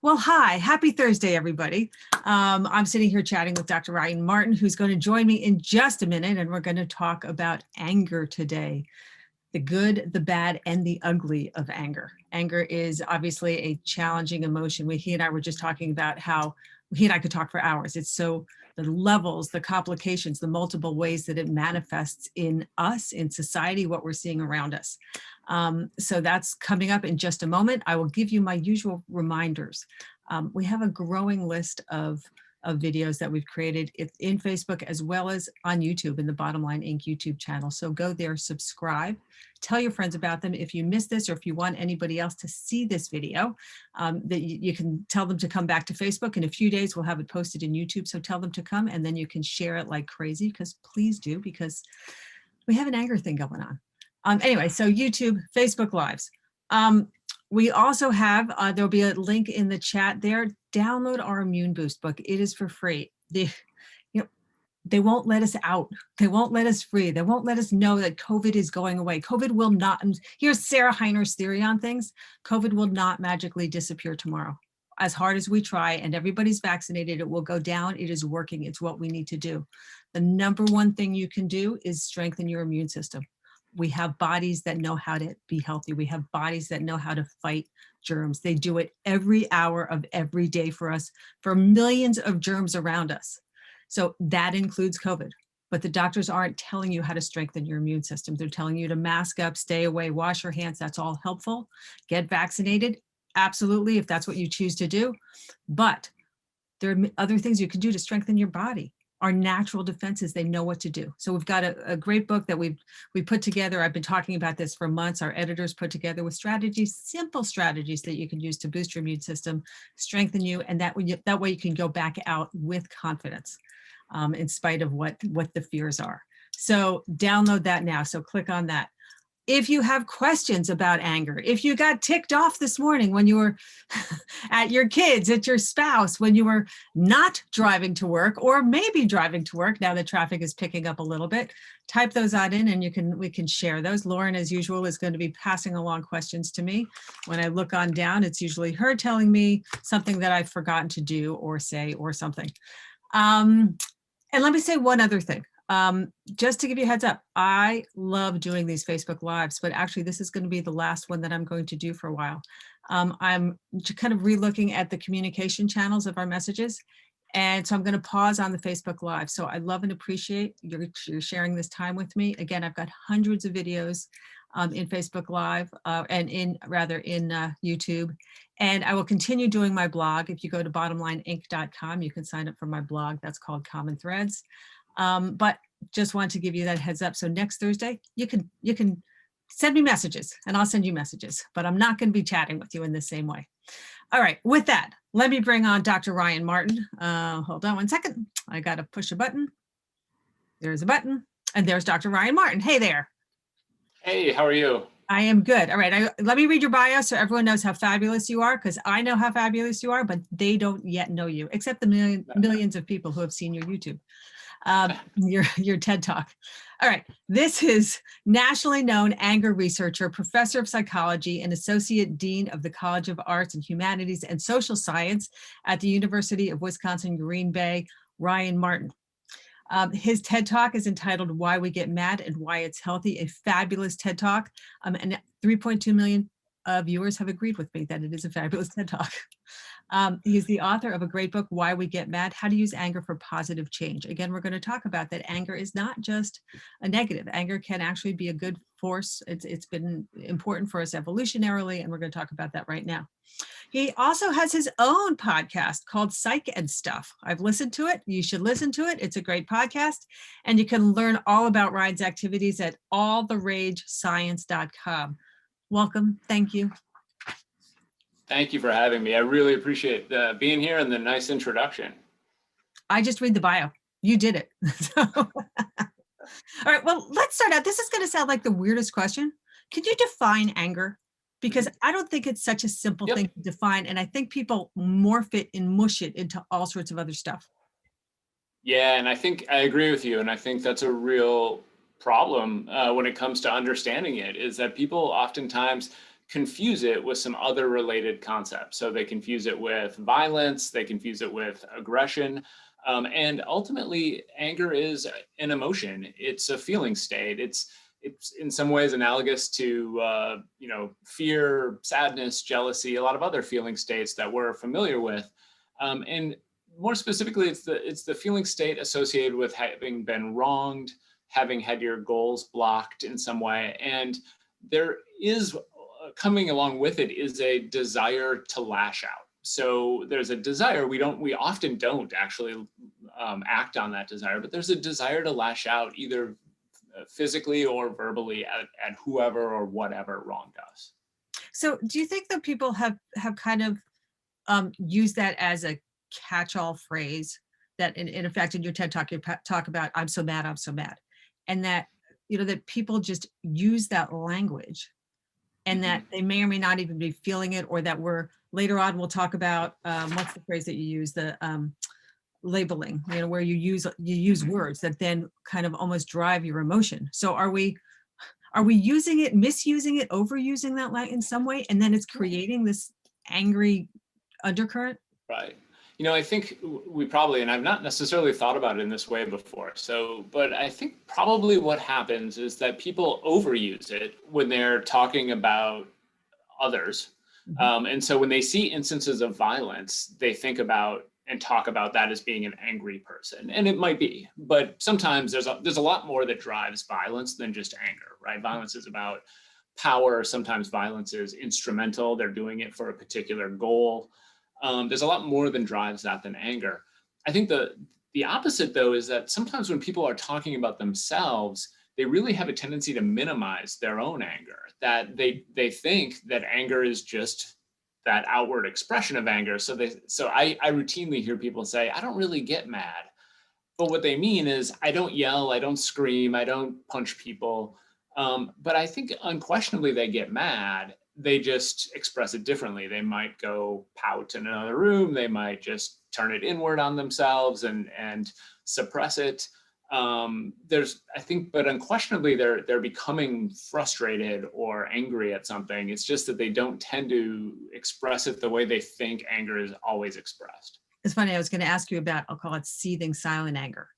Well, hi, happy Thursday, everybody. I'm sitting here chatting with Dr. Ryan Martin, who's going to join me in just a minute, and we're going to talk about anger today. The good, the bad, and the ugly of anger. Anger is obviously a challenging emotion. He and I were just talking about how he and I could talk for hours. It's so the levels, the complications, the multiple ways that it manifests in us, in society, what we're seeing around us. So that's coming up in just a moment. I will give you my usual reminders. We have a growing list of videos that we've created in Facebook as well as on YouTube in the Bottom Line Inc. YouTube channel. So go there, subscribe, tell your friends about them. If you missed this or if you want anybody else to see this video, that you can tell them to come back to Facebook. In a few days, we'll have it posted in YouTube. So tell them to come and then you can share it like crazy, because please do, because we have an anger thing going on. Anyway, so YouTube, Facebook Lives. We also have, there'll be a link in the chat there. Download our Immune Boost book. It is for free. They won't let us out. They won't let us free. They won't let us know that COVID is going away. COVID will not, and here's Sarah Heiner's theory on things. COVID will not magically disappear tomorrow. As hard as we try and everybody's vaccinated, it will go down. It is working. It's what we need to do. The number one thing you can do is strengthen your immune system. We have bodies that know how to be healthy. We have bodies that know how to fight germs. They do it every hour of every day for us, for millions of germs around us. So that includes COVID. But the doctors aren't telling you how to strengthen your immune system. They're telling you to mask up, stay away, wash your hands. That's all helpful. Get vaccinated. Absolutely, if that's what you choose to do. But there are other things you can do to strengthen your body. Our natural defenses, they know what to do. So we've got a great book that we put together. I've been talking about this for months. Our editors put together with strategies, simple strategies that you can use to boost your immune system, strengthen you, and that way you can go back out with confidence, in spite of what the fears are. So download that now. So click on that. If you have questions about anger, if you got ticked off this morning when you were at your kids, at your spouse, when you were not driving to work or maybe driving to work, now that traffic is picking up a little bit, type those out in and we can share those. Lauren, as usual, is going to be passing along questions to me. When I look on down, it's usually her telling me something that I've forgotten to do or say or something. And let me say one other thing. Just to give you a heads up, I love doing these Facebook Lives, but actually this is going to be the last one that I'm going to do for a while. I'm kind of relooking at the communication channels of our messages. And so I'm going to pause on the Facebook Live. So I love and appreciate you're sharing this time with me. Again, I've got hundreds of videos in Facebook Live and in YouTube. And I will continue doing my blog. If you go to bottomlineinc.com, you can sign up for my blog. That's called Common Threads. But just want to give you that heads up. So next Thursday, you can send me messages and I'll send you messages, but I'm not going to be chatting with you in the same way. All right, with that, let me bring on Dr. Ryan Martin. Hold on one second. I got to push a button. There's a button and there's Dr. Ryan Martin. Hey there. Hey, how are you? I am good. All right, let me read your bio so everyone knows how fabulous you are, because I know how fabulous you are, but they don't yet know you, except the millions of people who have seen your YouTube. Your TED Talk. All right, this is nationally known anger researcher, professor of psychology, and associate dean of the College of Arts and Humanities and Social Science at the University of Wisconsin, Green Bay, Ryan Martin. His TED Talk is entitled Why We Get Mad and Why It's Healthy, a fabulous TED Talk. And 3.2 million viewers have agreed with me that it is a fabulous TED Talk. He's the author of a great book, Why We Get Mad, How to Use Anger for Positive Change. Again, we're going to talk about that anger is not just a negative. Anger can actually be a good force. It's been important for us evolutionarily, and we're going to talk about that right now. He also has his own podcast called Psych and Stuff. I've listened to it. You should listen to it. It's a great podcast. And you can learn all about Ryan's activities at alltheragescience.com. Welcome. Thank you. Thank you for having me. I really appreciate being here and the nice introduction. I just read the bio. You did it. All right, well, let's start out. This is going to sound like the weirdest question. Can you define anger? Because I don't think it's such a simple thing to define. And I think people morph it and mush it into all sorts of other stuff. Yeah, and I think I agree with you. And I think that's a real problem when it comes to understanding it, is that people oftentimes confuse it with some other related concepts. So they confuse it with violence, they confuse it with aggression. And ultimately, anger is an emotion. It's a feeling state. It's in some ways analogous to fear, sadness, jealousy, a lot of other feeling states that we're familiar with. And more specifically, it's the feeling state associated with having been wronged, having had your goals blocked in some way. And there is, coming along with it, is a desire to lash out. So there's a desire, we often don't actually act on that desire, but there's a desire to lash out either physically or verbally at whoever or whatever wronged us. So do you think that people have kind of used that as a catch-all phrase, that in effect in your TED talk you talk about I'm so mad, and that that people just use that language, and that they may or may not even be feeling it, or that we're later on we'll talk about what's the phrase that you use, the labeling, where you use words that then kind of almost drive your emotion. So are we using it, misusing it, overusing that in some way, and then it's creating this angry undercurrent? Right. I think we probably, and I've not necessarily thought about it in this way before. But I think probably what happens is that people overuse it when they're talking about others. And so when they see instances of violence, they think about and talk about that as being an angry person. And it might be, but sometimes there's a lot more that drives violence than just anger, right? Violence is about power. Sometimes violence is instrumental. They're doing it for a particular goal. There's a lot more than drives that than anger. I think the opposite, though, is that sometimes when people are talking about themselves, they really have a tendency to minimize their own anger, that they think that anger is just that outward expression of anger. So I routinely hear people say, I don't really get mad. But what they mean is, I don't yell, I don't scream, I don't punch people. But I think unquestionably they get mad. They just express it differently. They might go pout in another room. They might just turn it inward on themselves and suppress it. But unquestionably they're becoming frustrated or angry at something. It's just that they don't tend to express it the way they think anger is always expressed. It's funny, I was going to ask you about, I'll call it seething silent anger.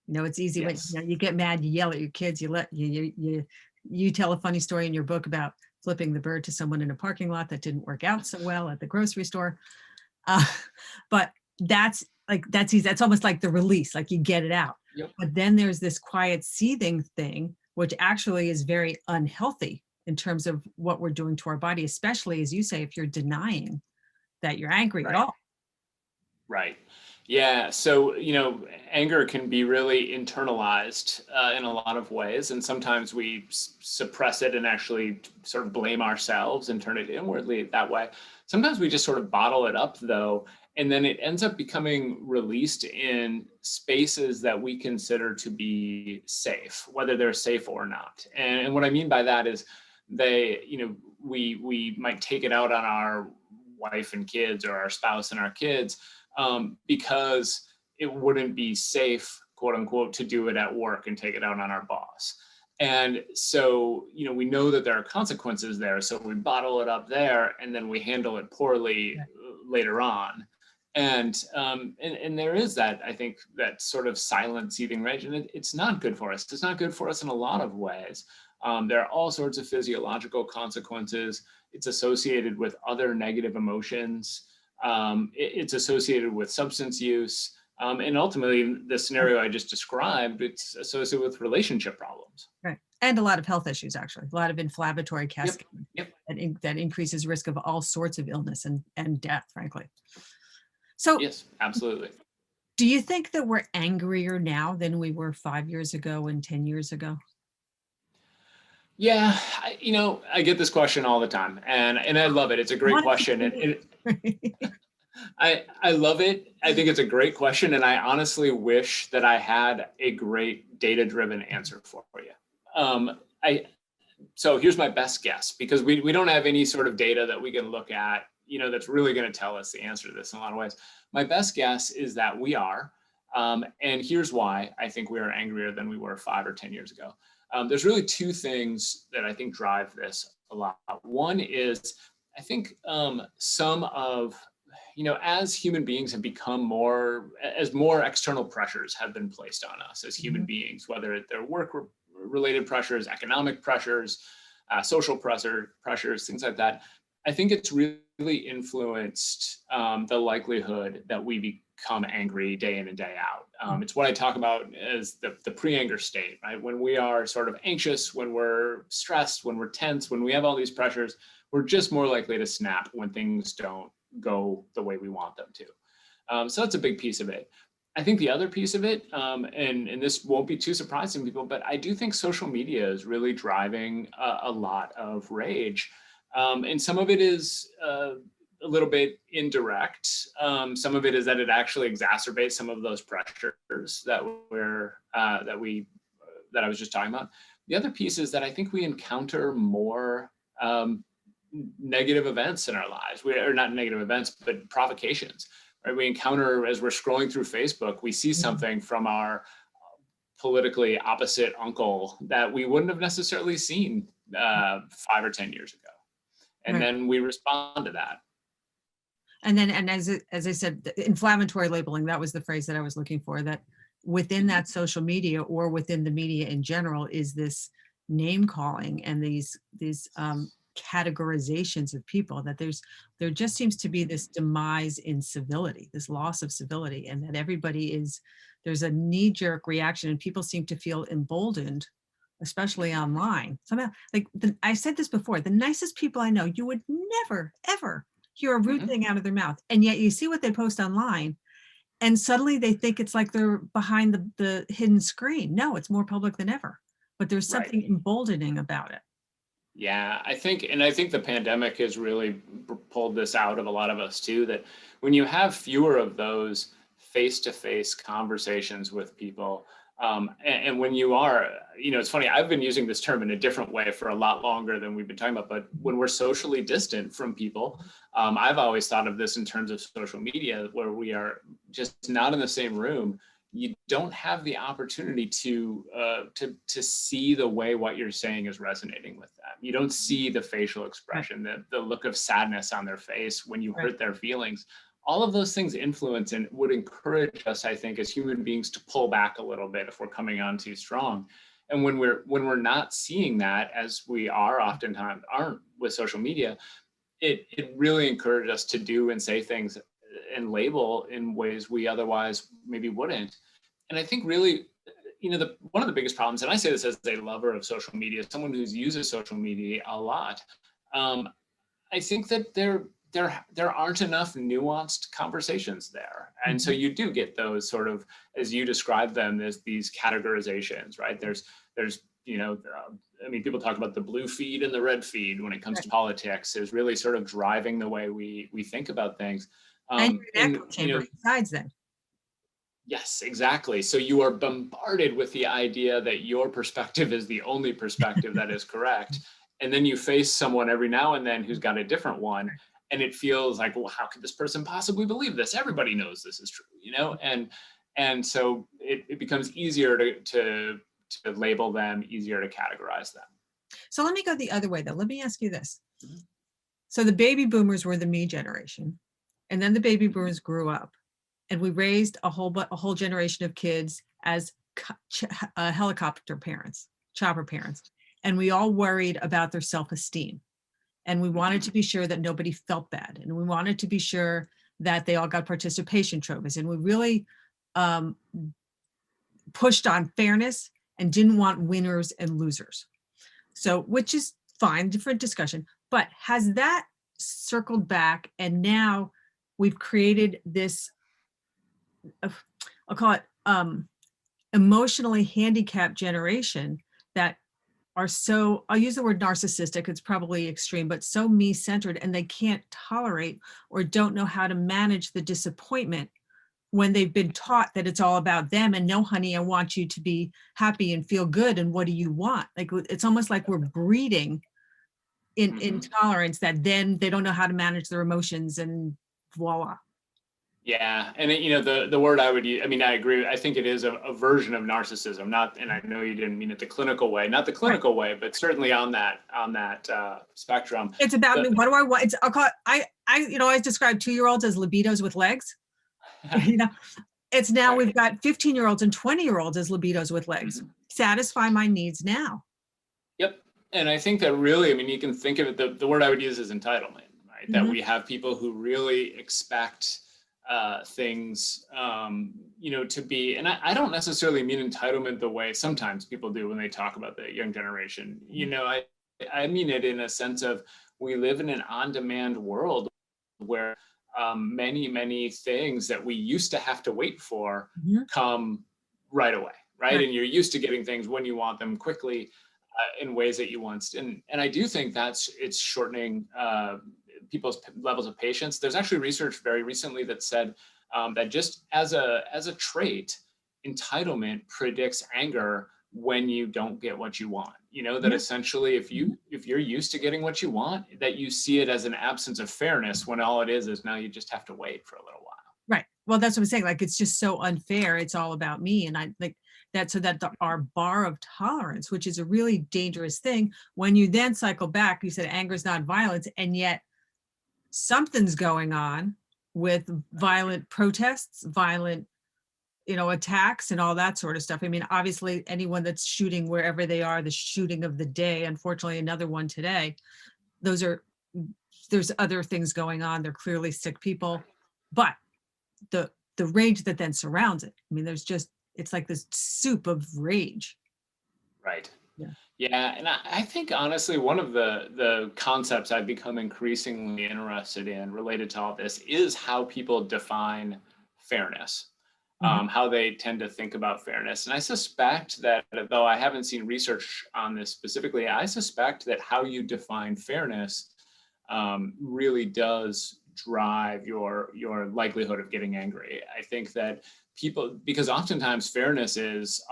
It's easy when you get mad, you yell at your kids, you tell a funny story in your book about flipping the bird to someone in a parking lot that didn't work out so well at the grocery store. But that's easy. That's almost like the release, like you get it out. Yep. But then there's this quiet seething thing, which actually is very unhealthy in terms of what we're doing to our body, especially, as you say, if you're denying that you're angry at all. Right. Yeah. So, anger can be really internalized in a lot of ways. And sometimes we suppress it and actually sort of blame ourselves and turn it inwardly that way. Sometimes we just sort of bottle it up, though. And then it ends up becoming released in spaces that we consider to be safe, whether they're safe or not. And what I mean by that is we might take it out on our wife and kids, or our spouse and our kids, because it wouldn't be safe, quote unquote, to do it at work and take it out on our boss. And so, we know that there are consequences there. So we bottle it up there, and then we handle it poorly later on. And there is that, I think, that sort of silent seething rage, and it's not good for us. It's not good for us in a lot of ways. There are all sorts of physiological consequences. It's associated with other negative emotions. It's associated with substance use. And ultimately, the scenario I just described, it's associated with relationship problems. Right. And a lot of health issues, actually. A lot of inflammatory cascade that increases risk of all sorts of illness and death, frankly. So yes, absolutely. Do you think that we're angrier now than we were 5 years ago and 10 years ago? Yeah, I get this question all the time, and I love it. It's a great question. I love it. I think it's a great question, and I honestly wish that I had a great data-driven answer for you. So here's my best guess, because we don't have any sort of data that we can look at, that's really going to tell us the answer to this in a lot of ways. My best guess is that we are, and here's why I think we are angrier than we were 5 or 10 years ago. There's really two things that I think drive this a lot. One is, I think some of, as human beings have become as more external pressures have been placed on us as human beings, whether they're work-related pressures, economic pressures, social pressures, things like that. I think it's really influenced the likelihood that we become angry day in and day out. It's what I talk about as the pre-anger state, right? When we are sort of anxious, when we're stressed, when we're tense, when we have all these pressures, we're just more likely to snap when things don't go the way we want them to. So that's a big piece of it. I think the other piece of it, and this won't be too surprising to people, but I do think social media is really driving a lot of rage. And some of it is a little bit indirect. Some of it is that it actually exacerbates some of those pressures that I was just talking about. The other piece is that I think we encounter more negative events in our lives. Or not negative events, but provocations. Right? We encounter, as we're scrolling through Facebook, we see something from our politically opposite uncle that we wouldn't have necessarily seen 5 or 10 years ago. And then we respond to that. And then, and as I said, the inflammatory labeling, that was the phrase that I was looking for, that within that social media or within the media in general is this name calling and these categorizations of people, that there just seems to be this demise in civility, this loss of civility, and that there's a knee-jerk reaction and people seem to feel emboldened, especially online. Somehow, I said this before, the nicest people I know, you would never, ever hear a rude thing out of their mouth. And yet you see what they post online and suddenly they think it's like they're behind the hidden screen. No, it's more public than ever, but there's something emboldening about it. Yeah, I think the pandemic has really pulled this out of a lot of us too, that when you have fewer of those face-to-face conversations with people, and when you are, it's funny, I've been using this term in a different way for a lot longer than we've been talking about, but when we're socially distant from people, I've always thought of this in terms of social media, where we are just not in the same room. You don't have the opportunity to see the way what you're saying is resonating with them. You don't see the facial expression, the look of sadness on their face when you hurt their feelings. All of those things influence and would encourage us, I think, as human beings to pull back a little bit if we're coming on too strong. And when we're not seeing that, as we oftentimes aren't with social media, it really encourages us to do and say things and label in ways we otherwise maybe wouldn't. And I think really, one of the biggest problems, and I say this as a lover of social media, someone who uses social media a lot, I think that there aren't enough nuanced conversations there. And so you do get those sort of, as you describe them, as these categorizations, right? There's people talk about the blue feed and the red feed when it comes to politics, is really sort of driving the way we think about things. And you're an echo chamber besides that. Yes, exactly. So you are bombarded with the idea that your perspective is the only perspective that is correct. And then you face someone every now and then who's got a different one. And it feels like, well, how could this person possibly believe this? Everybody knows this is true, And so it becomes easier to label them, easier to categorize them. So let me go the other way though. Let me ask you this. So the baby boomers were the me generation. And then the baby boomers grew up, and we raised a whole generation of kids as helicopter parents, chopper parents. And we all worried about their self-esteem. And we wanted to be sure that nobody felt bad. And we wanted to be sure that they all got participation trophies. And we really pushed on fairness and didn't want winners and losers. So, which is fine, different discussion. But has that circled back, and now we've created this, I'll call it emotionally handicapped generation that are so, I'll use the word narcissistic, it's probably extreme, but so me-centered, and they can't tolerate or don't know how to manage the disappointment when they've been taught that it's all about them. And no, honey, I want you to be happy and feel good. And what do you want? Like, it's almost like we're breeding in intolerance, that then they don't know how to manage their emotions, and voila. Yeah, and the word I would use, I mean, I agree. I think it is a version of narcissism, not, and I know you didn't mean it the clinical way, not the Right. clinical way, but certainly on that spectrum. It's about The, me. What do I want? It's, I'll call it, I describe 2-year-olds as libidos with legs. You know, it's now right. we've got 15-year-olds and 20-year-olds as libidos with legs. Mhm. Satisfy my needs now. Yep. And I think that really, I mean, you can think of it, the word I would use is entitlement, right? That Mhm. we have people who really expect things, to be, and I don't necessarily mean entitlement the way sometimes people do when they talk about the young generation. I mean it in a sense of we live in an on-demand world where many things that we used to have to wait for Mhm. come right away, right? Right. And you're used to getting things when you want them quickly in ways that you once didn't. And I do think it's shortening people's levels of patience. There's actually research very recently that said that just as a trait, entitlement predicts anger when you don't get what you want. That Yeah. essentially Mhm. if you're used to getting what you want, that you see it as an absence of fairness when all it is now you just have to wait for a little while. Right. Well, that's what I'm saying. Like, it's just so unfair. It's all about me. And I like that. So that our bar of tolerance, which is a really dangerous thing, when you then cycle back, you said anger is not violence. And yet something's going on with violent protests, violent, attacks and all that sort of stuff. I mean, obviously anyone that's shooting wherever they are, the shooting of the day, unfortunately, another one today, those are, there's other things going on. They're clearly sick people, but the rage that then surrounds it. I mean, it's like this soup of rage. Right. Yeah. Yeah, and I think honestly, one of the concepts I've become increasingly interested in related to all this is how people define fairness, Mhm. how they tend to think about fairness. And I suspect that, though I haven't seen research on this specifically, I suspect that how you define fairness really does drive your likelihood of getting angry. I think that people, because oftentimes fairness is,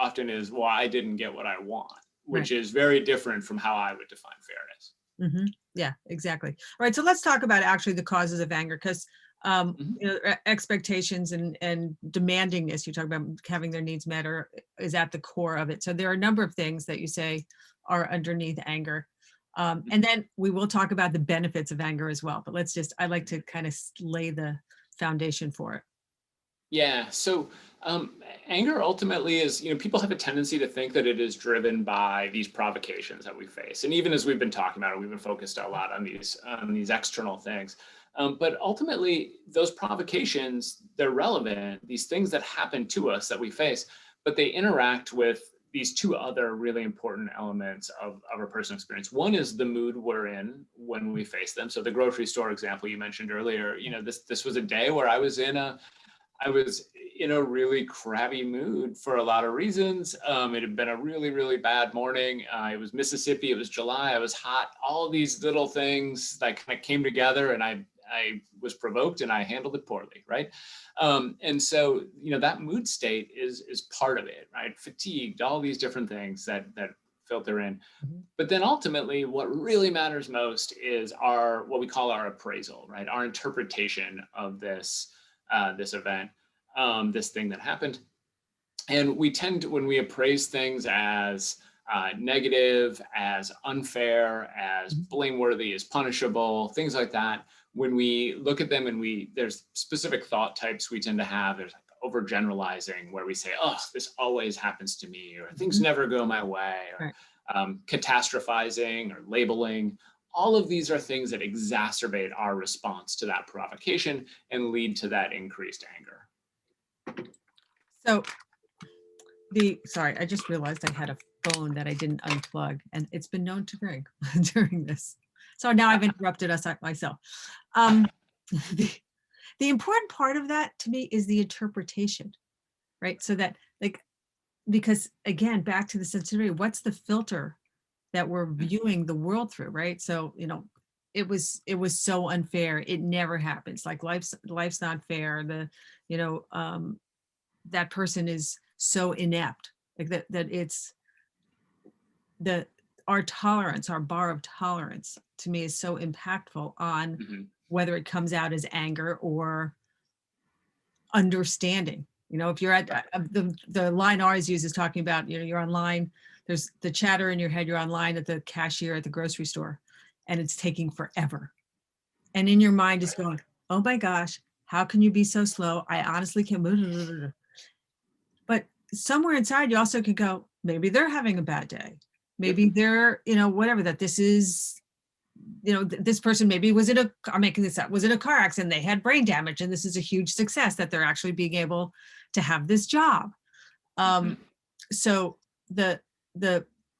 well, I didn't get what I want, Right. which is very different from how I would define fairness. Yeah, exactly. All right. So let's talk about actually the causes of anger, because Mhm. expectations and demandingness, you talk about having their needs met, or is at the core of it. So there are a number of things that you say are underneath anger. And then we will talk about the benefits of anger as well. But I like to kind of lay the foundation for it. Yeah. So anger ultimately is, people have a tendency to think that it is driven by these provocations that we face. And even as we've been talking about it, we've been focused a lot on these external things. But ultimately, those provocations, they're relevant, these things that happen to us that we face, but they interact with these two other really important elements of our personal experience. One is the mood we're in when we face them. So the grocery store example you mentioned earlier, this was a day where I was in a really crabby mood for a lot of reasons. It had been a really, really bad morning. It was Mississippi. It was July. I was hot. All of these little things that kind of came together, and I was provoked, and I handled it poorly, right? And so, that mood state is part of it, right? Fatigued, all these different things that filter in. Mhm. But then ultimately, what really matters most is what we call our appraisal, right? Our interpretation of this event, this thing that happened. And we tend to, when we appraise things as negative, as unfair, as Mhm. blameworthy, as punishable, things like that, when we look at them and there's specific thought types we tend to have. There's like overgeneralizing, where we say, oh, this always happens to me, or things Mhm. never go my way, or Right. catastrophizing, or labeling. All of these are things that exacerbate our response to that provocation and lead to that increased anger. So sorry, I just realized I had a phone that I didn't unplug, and it's been known to ring during this. So now I've interrupted us myself. Um, the, the important part of that to me is the interpretation, right? So that, like, because again, back to the sensitivity, what's the filter that we're viewing the world through, right? So, it was so unfair. It never happens. Like, life's not fair. You know, that person is so inept, like that it's the our tolerance, our bar of tolerance to me is so impactful on Mhm. whether it comes out as anger or understanding. If you're at the line I always use is talking about, you're online, there's the chatter in your head, you're online at the cashier at the grocery store, and it's taking forever. And in your mind is going, oh my gosh, how can you be so slow? I honestly can't. But somewhere inside, you also could go, maybe they're having a bad day. Maybe they're, whatever, that this is, this person maybe was I'm making this up, was in a car accident, they had brain damage, and this is a huge success that they're actually being able to have this job. So the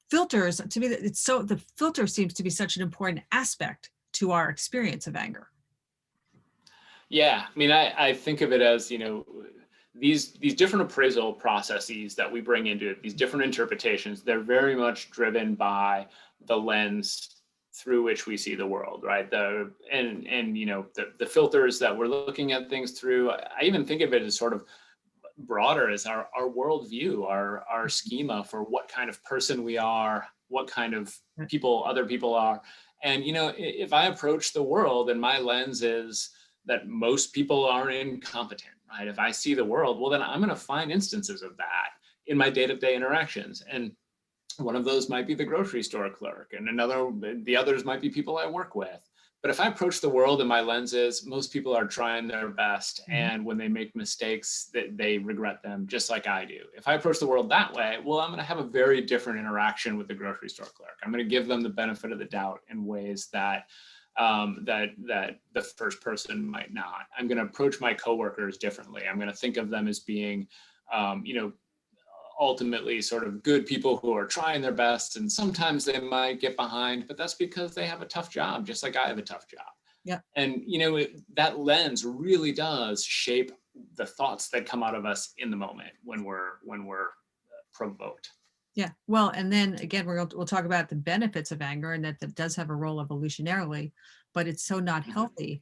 filters, to me, the filter seems to be such an important aspect to our experience of anger. Yeah, I mean, I think of it as, these different appraisal processes that we bring into it, these different interpretations, they're very much driven by the lens through which we see the world, right? The filters that we're looking at things through. I even think of it as sort of broader as our worldview, our schema for what kind of person we are, what kind of people other people are. And, if I approach the world and my lens is that most people are incompetent, right? If I see the world, well, then I'm going to find instances of that in my day-to-day interactions. And one of those might be the grocery store clerk, and the others might be people I work with. But if I approach the world and my lens is most people are trying their best, and when they make mistakes, they regret them just like I do. If I approach the world that way, well, I'm going to have a very different interaction with the grocery store clerk. I'm going to give them the benefit of the doubt in ways that the first person might not. I'm going to approach my coworkers differently. I'm going to think of them as being, ultimately sort of good people who are trying their best, and sometimes they might get behind, but that's because they have a tough job, just like I have a tough job. Yeah. And that lens really does shape the thoughts that come out of us in the moment when we're provoked. Yeah. Well, and then again, we'll talk about the benefits of anger, and that does have a role evolutionarily, but it's so not healthy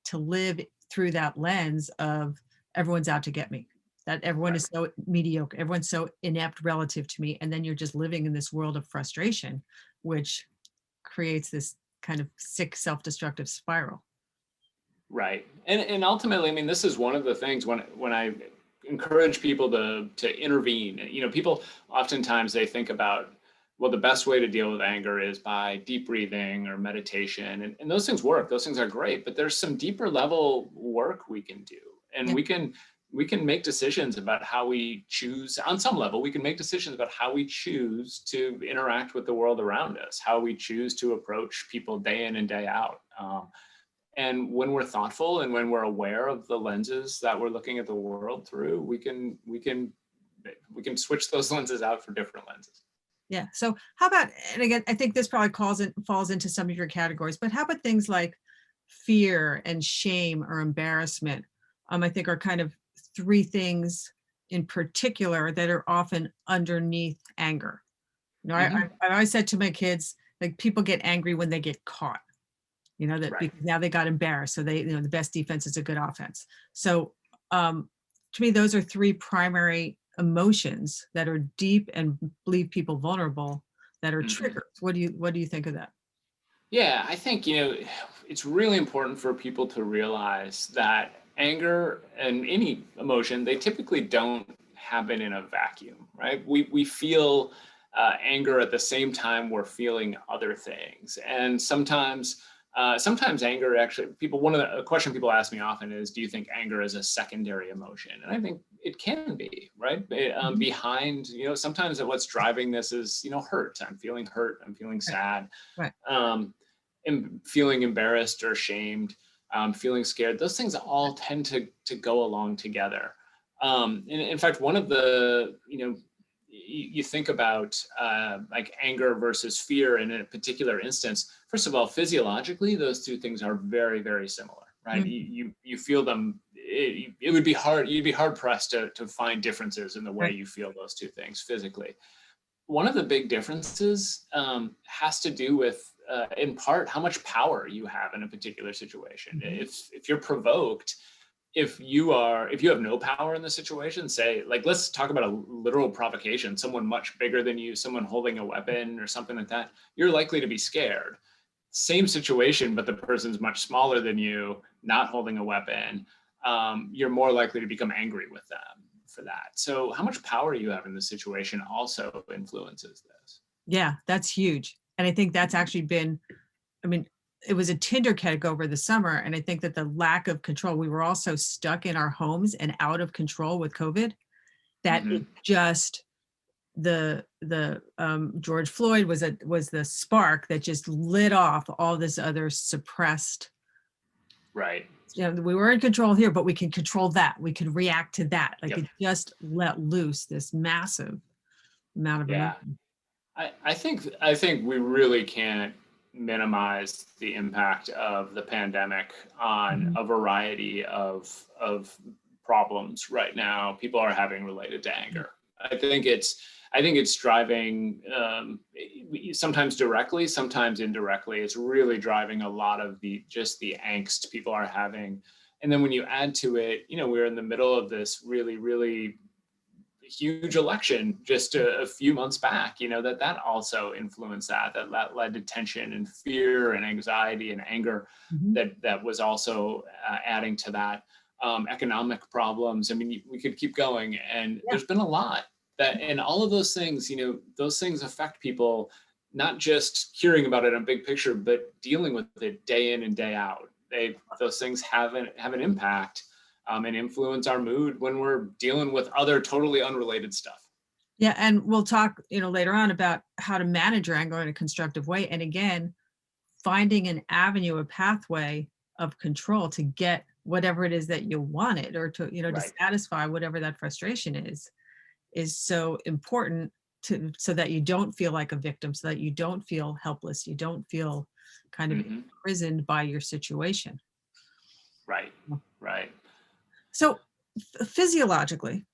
to live through that lens of everyone's out to get me, that everyone is so mediocre, everyone's so inept relative to me. And then you're just living in this world of frustration, which creates this kind of sick, self-destructive spiral. Right. And ultimately, I mean, this is one of the things when I encourage people to intervene. People oftentimes they think about, well, the best way to deal with anger is by deep breathing or meditation. And those things work. Those things are great. But there's some deeper level work we can do. And we can make decisions about how we choose. On some level, we can make decisions about how we choose to interact with the world around us, how we choose to approach people day in and day out. And when we're thoughtful and when we're aware of the lenses that we're looking at the world through, we can switch those lenses out for different lenses. Yeah. So how about, and again, I think this probably falls into some of your categories, but how about things like fear and shame or embarrassment? I think are kind of three things in particular that are often underneath anger. I always said to my kids, like, people get angry when they get caught, because now they got embarrassed. So the best defense is a good offense. So to me, those are three primary emotions that are deep and leave people vulnerable, that are triggers. What do you think of that? Yeah, I think, it's really important for people to realize that anger and any emotion, they typically don't happen in a vacuum, right? We feel anger at the same time we're feeling other things. And sometimes anger actually, a question people ask me often is, do you think anger is a secondary emotion? And I think it can be, right? Behind, sometimes what's driving this is, hurt. I'm feeling hurt. I'm feeling sad. Right. And feeling embarrassed or ashamed, feeling scared. Those things all tend to go along together. And in fact, one of the, you think about like anger versus fear in a particular instance. First of all, physiologically, those two things are very, very similar, right? You feel them. It would be hard. You'd be hard pressed to find differences in the way you feel those two things physically. One of the big differences has to do with, in part, how much power you have in a particular situation. If you're provoked, if you have no power in the situation, say, like, let's talk about a literal provocation, someone much bigger than you, someone holding a weapon or something like that, you're likely to be scared. Same situation, but the person's much smaller than you, not holding a weapon. you're more likely to become angry with them for that. So how much power you have in the situation also influences this. Yeah, that's huge. And I think that's actually been, I mean, it was a Tinder keg over the summer. And I think that the lack of control, we were all so stuck in our homes and out of control with COVID that it Mhm. just, the George Floyd was the spark that just lit off all this other suppressed, Right. we were in control here, but we can control that. We could react to that. Like Yep. it just let loose this massive amount of Yeah. emotion. I think we really can't minimize the impact of the pandemic on Mhm. a variety of problems right now people are having related to anger. I think it's driving, sometimes directly, sometimes indirectly. It's really driving a lot of the angst people are having. And then when you add to it, we're in the middle of this really, really huge election just a few months back, that also influenced that led to tension and fear and anxiety and anger Mhm. that was also adding to that. Economic problems, I mean, we could keep going, and Yeah. there's been a lot that, and all of those things, those things affect people, not just hearing about it in a big picture, but dealing with it day in and day out. Those things have an impact, and influence our mood when we're dealing with other totally unrelated stuff. Yeah, and we'll talk, later on about how to manage your anger in a constructive way. And again, finding an avenue, a pathway of control to get whatever it is that you wanted, or to, to Right. satisfy whatever that frustration is so important, to so that you don't feel like a victim, so that you don't feel helpless, you don't feel kind of Hmm. imprisoned by your situation. Right. Right. So physiologically,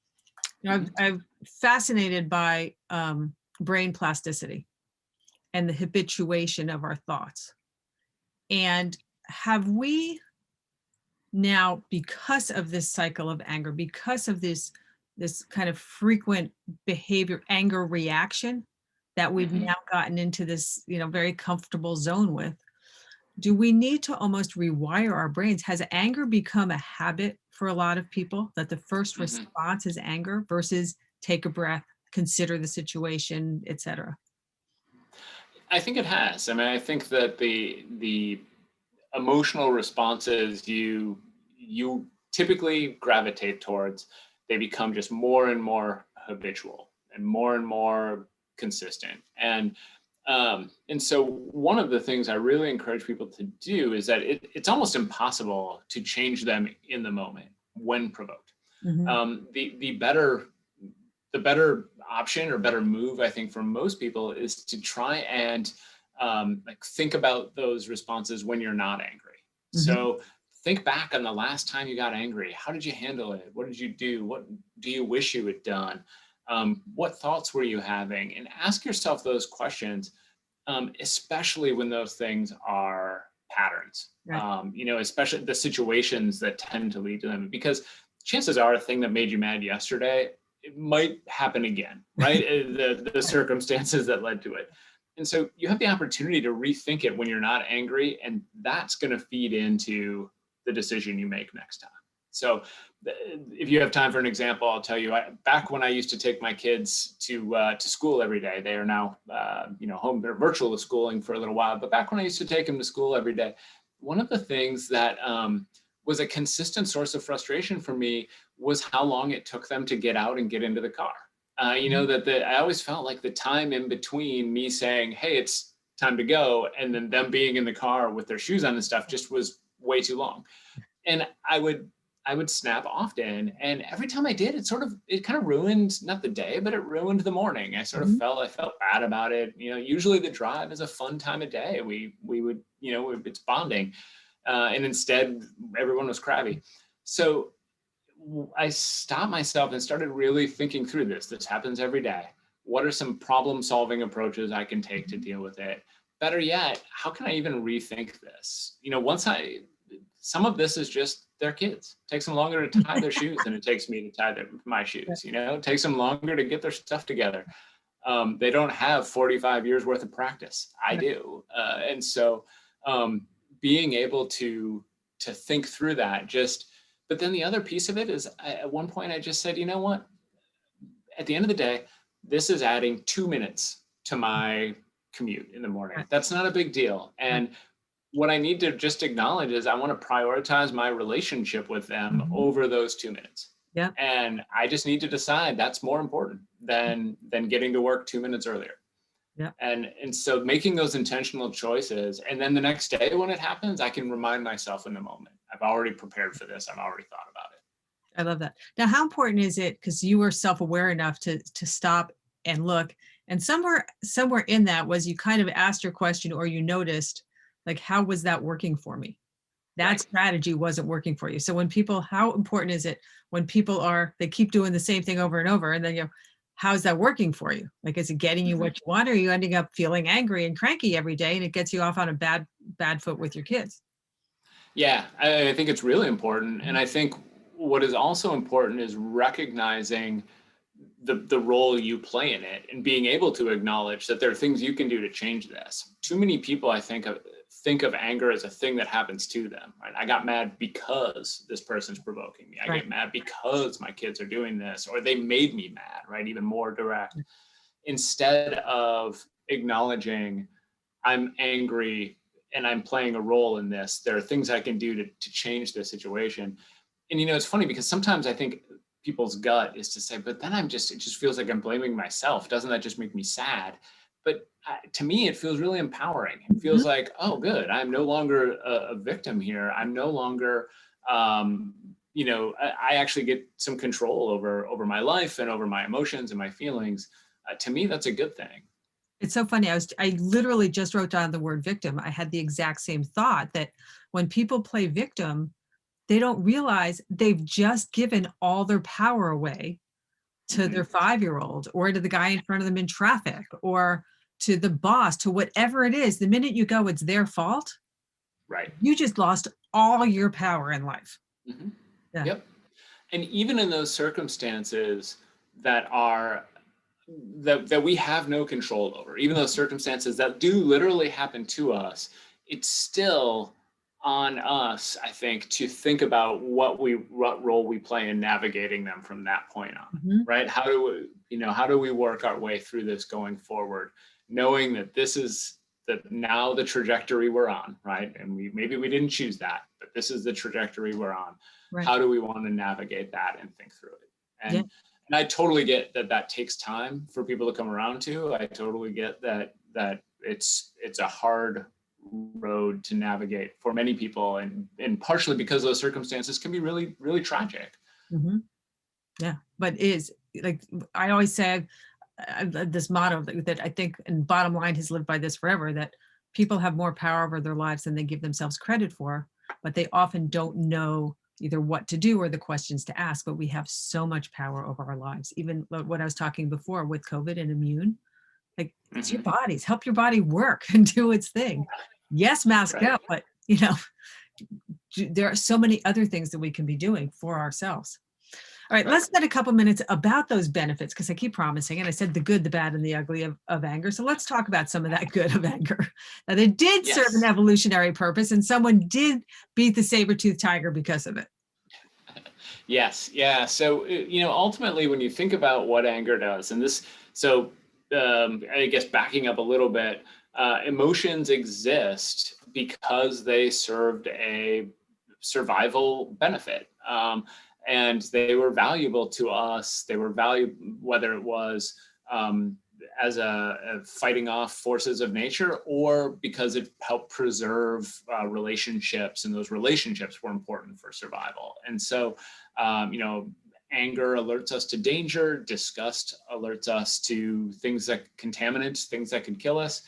Hmm. I'm fascinated by brain plasticity and the habituation of our thoughts. And have we now, because of this cycle of anger, because of this kind of frequent behavior, anger reaction that we've Hmm. now gotten into this, very comfortable zone with, do we need to almost rewire our brains? Has anger become a habit for a lot of people, that the first Hmm. response is anger versus take a breath, consider the situation, etc.? I think it has. I mean, I think that the emotional responses you typically gravitate towards, they become just more and more habitual and more consistent. And so one of the things I really encourage people to do is that it's almost impossible to change them in the moment when provoked. Hmm. The better option or better move, I think, for most people is to try and like think about those responses when you're not angry. Hmm. So think back on the last time you got angry. How did you handle it? What did you do? What do you wish you had done? What thoughts were you having? And ask yourself those questions, especially when those things are patterns. Right. Especially the situations that tend to lead to them, because chances are a thing that made you mad yesterday, it might happen again, right? The circumstances that led to it. And so you have the opportunity to rethink it when you're not angry, and that's going to feed into the decision you make next time. So if you have time for an example, I'll tell you. Back when I used to take my kids to school every day, they are now home. They're virtual schooling for a little while, but back when I used to take them to school every day, one of the things that was a consistent source of frustration for me was how long it took them to get out and get into the car. Mhm. I always felt like the time in between me saying, "Hey, it's time to go," and then them being in the car with their shoes on and stuff just was way too long. And I would snap often, and every time I did, it kind of ruined, not the day, but it ruined the morning. Mhm. I felt bad about it. Usually the drive is a fun time of day. We would, it's bonding, and instead everyone was crabby. So I stopped myself and started really thinking through this. This happens every day. What are some problem solving approaches I can take to Mhm. deal with it? Better yet, how can I even rethink this? Some of this is just their kids. It takes them longer to tie their shoes than it takes me to tie my Yeah. shoes. It takes them longer to get their stuff together. They don't have 45 years worth of practice. I Right. do. And so being able to think through that, just But then the other piece of it is at one point I just said, you know what? At the end of the day, this is adding 2 minutes to my commute in the morning. Right. That's not a big deal. Right. And what I need to just acknowledge is I want to prioritize my relationship with them Mhm. over those 2 minutes. Yep. And I just need to decide that's more important than getting to work 2 minutes earlier. Yep. And so making those intentional choices, and then the next day when it happens, I can remind myself in the moment, I've already prepared for this. I've already thought about it. I love that. Now, how important is it, because you were self-aware enough to stop and look, and somewhere in that was you kind of asked your question, or you noticed, like, how was that working for me? That Right. strategy wasn't working for you. So when people, how important is it when people they keep doing the same thing over and over, and then how's that working for you? Like, is it getting you Mhm. what you want, or are you ending up feeling angry and cranky every day, and it gets you off on a bad foot with your kids? Yeah, I think it's really important. And Mhm. I think what is also important is recognizing the role you play in it and being able to acknowledge that there are things you can do to change this. Too many people, I think of anger as a thing that happens to them. Right? I got mad because this person's provoking me. I Right. get mad because my kids are doing this, or they made me mad. Right? Even more direct. Instead of acknowledging I'm angry and I'm playing a role in this, there are things I can do to change the situation. And it's funny because sometimes I think people's gut is to say, but then it just feels like I'm blaming myself. Doesn't that just make me sad? But to me, it feels really empowering. It Mhm. feels like, oh, good. I'm no longer a victim here. I'm no longer, I actually get some control over my life and over my emotions and my feelings. To me, that's a good thing. It's so funny. I literally just wrote down the word victim. I had the exact same thought that when people play victim, they don't realize they've just given all their power away to their Mhm. 5-year-old, or to the guy in front of them in traffic, or to the boss, to whatever it is. The minute you go, it's their fault, Right. you just lost all your power in life. Mhm. Yeah. Yep. And even in those circumstances that are that we have no control over, even those circumstances that do literally happen to us, it's still on us, I think, to think about what role we play in navigating them from that point on. Mhm. Right? How do we work our way through this going forward, knowing that this is now the trajectory we're on, right? And maybe we didn't choose that, but this is the trajectory we're on. Right. How do we want to navigate that and think through it? Yeah. And I totally get that takes time for people to come around to. I totally get that it's a hard road to navigate for many people, and partially because those circumstances can be really, really tragic. Mhm. Yeah. But is like, I always say, this motto that I think, and bottom line, has lived by this forever, that people have more power over their lives than they give themselves credit for, but they often don't know either what to do or the questions to ask. But we have so much power over our lives. Even what I was talking before with COVID and immune, like, it's your Hmm. bodies. Help your body work and do its thing. Yes, mask Right. up, but there are so many other things that we can be doing for ourselves. All right, Right. let's spend a couple minutes about those benefits, because I keep promising, and I said the good, the bad, and the ugly of anger. So let's talk about some of that good of anger. That it did serve an Yes. evolutionary purpose, and someone did beat the saber-toothed tiger because of it. Yes. Yeah. So, ultimately, when you think about what anger does, and this, so I guess backing up a little bit, emotions exist because they served a survival benefit. And they were valuable to us. They were valuable, whether it was as a fighting off forces of nature, or because it helped preserve relationships, and those relationships were important for survival. And so, um, you know, anger alerts us to danger, disgust alerts us to things contaminants, things that could kill us.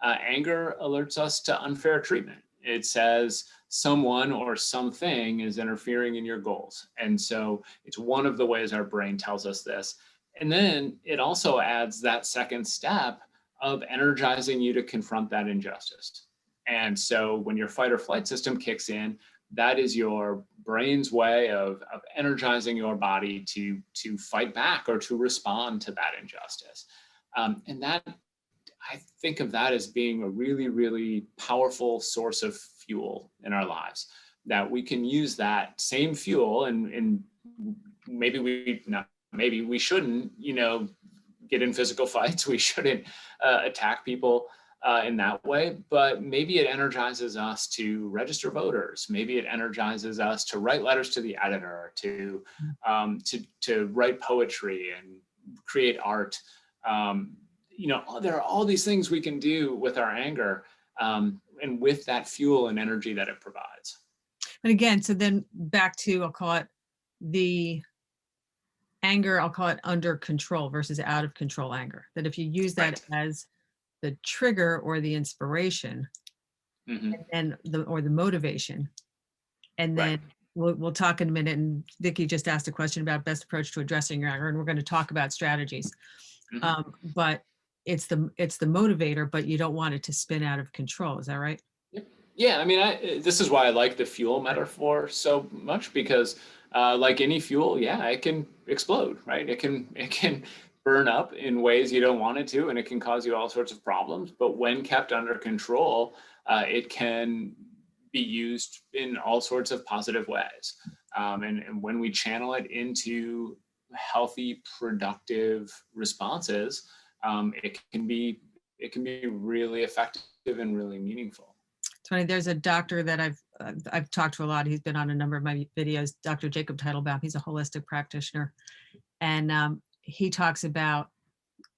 Anger alerts us to unfair treatment. It says someone or something is interfering in your goals. And so it's one of the ways our brain tells us this. And then it also adds that second step of energizing you to confront that injustice. And so when your fight or flight system kicks in, that is your brain's way of energizing your body to fight back or to respond to that injustice. And that, I think of that as being a really, really powerful source of fuel in our lives. that we can use that same fuel, and maybe we shouldn't, get in physical fights. We shouldn't attack people in that way, but maybe it energizes us to register voters. Maybe it energizes us to write letters to the editor, to write poetry and create art. There are all these things we can do with our anger, and with that fuel and energy that it provides. And again, so then back to, I'll call it the anger, I'll call it under control versus out of control anger. That if you use that as the trigger or the inspiration, and the motivation, and then we'll talk in a minute. And Vicki just asked a question about best approach to addressing your anger, and we're going to talk about strategies. But it's the motivator, but you don't want it to spin out of control. Is that right? Yeah, I mean, this is why I like the fuel metaphor so much, because like any fuel, it can explode, right? It can burn up in ways you don't want it to, and it can cause you all sorts of problems. But when kept under control, it can be used in all sorts of positive ways. And when we channel it into healthy, productive responses, it can be really effective and really meaningful. It's funny. There's a doctor that I've talked to a lot. He's been on a number of my videos. Dr. Jacob Teitelbaum. He's a holistic practitioner, and he talks about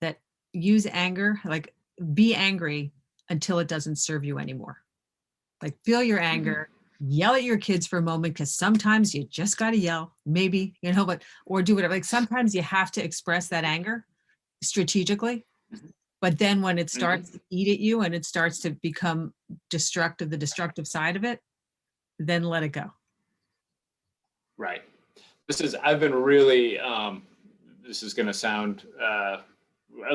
that. Use anger, like be angry until it doesn't serve you anymore. Like feel your anger, yell at your kids for a moment, because sometimes you just got to yell. Maybe or do whatever. Like sometimes you have to express that anger strategically. But then when it starts to eat at you and it starts to become destructive, the destructive side of it, then let it go. Right. I've been really, this is going to sound a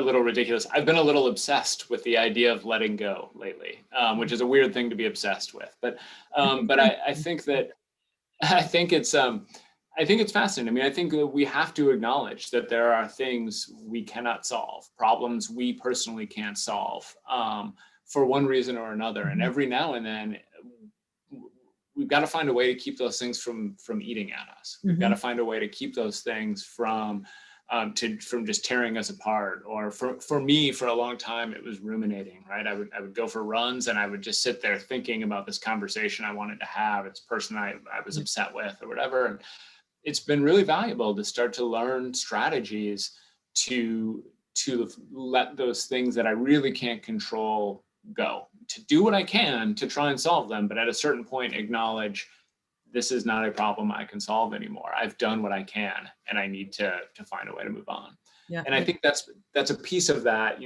little ridiculous. I've been a little obsessed with the idea of letting go lately, which is a weird thing to be obsessed with. But I think it's fascinating. I mean, I think that we have to acknowledge that there are things we cannot solve, problems we personally can't solve, for one reason or another. And every now and then, we've got to find a way to keep those things from eating at us. We've got to find a way to keep those things from just tearing us apart. Or for me, for a long time, it was ruminating, right? I would go for runs and I would just sit there thinking about this conversation I wanted to have, it's a person I was upset with or whatever. And it's been really valuable to start to learn strategies to let those things that I really can't control go, to do what I can to try and solve them, but at a certain point acknowledge this is not a problem I can solve anymore. I've done what I can, and I need to find a way to move on. Yeah. And I think that's a piece of that.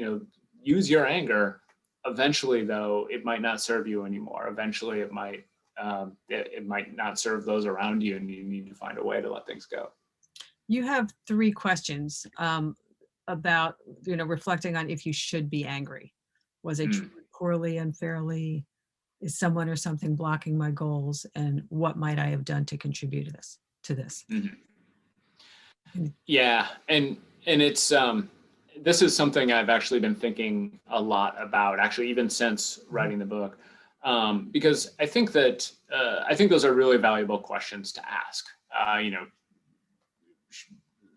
Use your anger. Eventually, though, it might not serve you anymore. Eventually, it might not serve those around you, and you need to find a way to let things go. You have 3 questions about reflecting on if you should be angry. Was I treated poorly, unfairly? Is someone or something blocking my goals? And what might I have done to contribute to this? Yeah, and it's this is something I've actually been thinking a lot about, actually, even since writing the book, because I think those are really valuable questions to ask.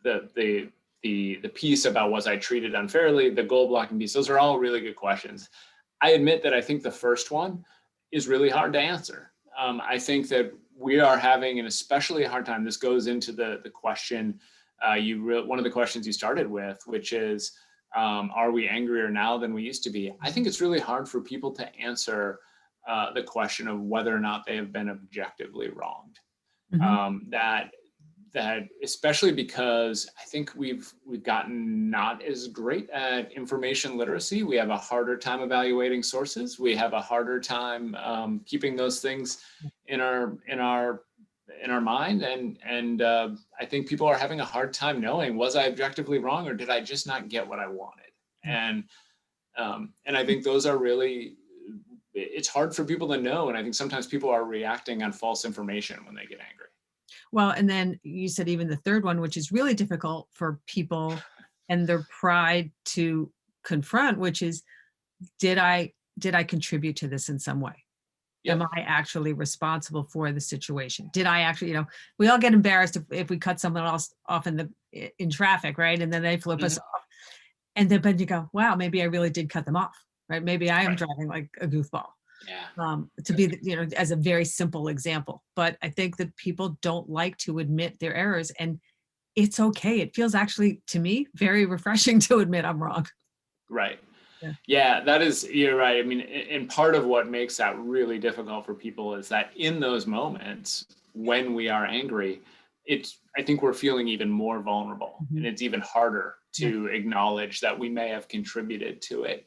The piece about was I treated unfairly, the goal blocking piece, those are all really good questions. I admit that I think the first one is really hard to answer. I think that we are having an especially hard time. This goes into the question, one of the questions you started with, which is, are we angrier now than we used to be? I think it's really hard for people to answer the question of whether or not they have been objectively wronged. That especially because I think we've gotten not as great at information literacy. We have a harder time evaluating sources. We have a harder time keeping those things in our mind. And I think people are having a hard time knowing, was I objectively wrong, or did I just not get what I wanted? And I think those are really, it's hard for people to know. And I think sometimes people are reacting on false information when they get angry. Well, and then you said even the third one, which is really difficult for people and their pride to confront, which is, did I contribute to this in some way? Yep. Am I actually responsible for the situation? Did I actually, we all get embarrassed if we cut someone else off in traffic, right? And then they flip us off. And then but you go, wow, maybe I really did cut them off, right? Maybe I am Right. driving like a goofball. Yeah. To be, as a very simple example. But I think that people don't like to admit their errors, and it's okay. It feels actually, to me, very refreshing to admit I'm wrong. Right. Yeah. Yeah, you're right. I mean, and part of what makes that really difficult for people is that in those moments when we are angry, I think we're feeling even more vulnerable, Mhm. and it's even harder to acknowledge that we may have contributed to it.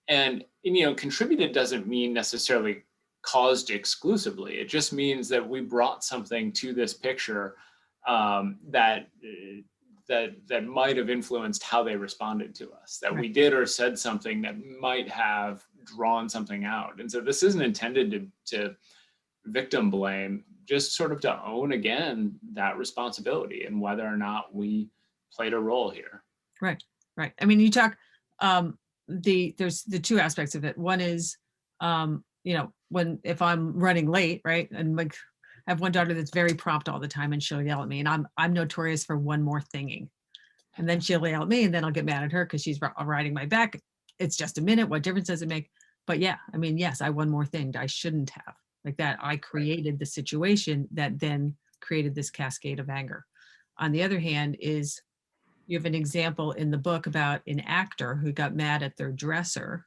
And contributed doesn't mean necessarily caused exclusively. It just means that we brought something to this picture that might have influenced how they responded to us, that we did or said something that might have drawn something out. And so this isn't intended to victim blame, just sort of to own again that responsibility and whether or not we played a role here. Right. Right. I mean, you talk, there's the two aspects of it. One is, if I'm running late, right. And like, I have one daughter that's very prompt all the time, and she'll yell at me, and I'm notorious for one more thinging. And then she'll yell at me, and then I'll get mad at her because she's riding my back. It's just a minute. What difference does it make? But yeah, I mean, yes, I one more thing I shouldn't have, like that. I created the situation that then created this cascade of anger. On the other hand is, you have an example in the book about an actor who got mad at their dresser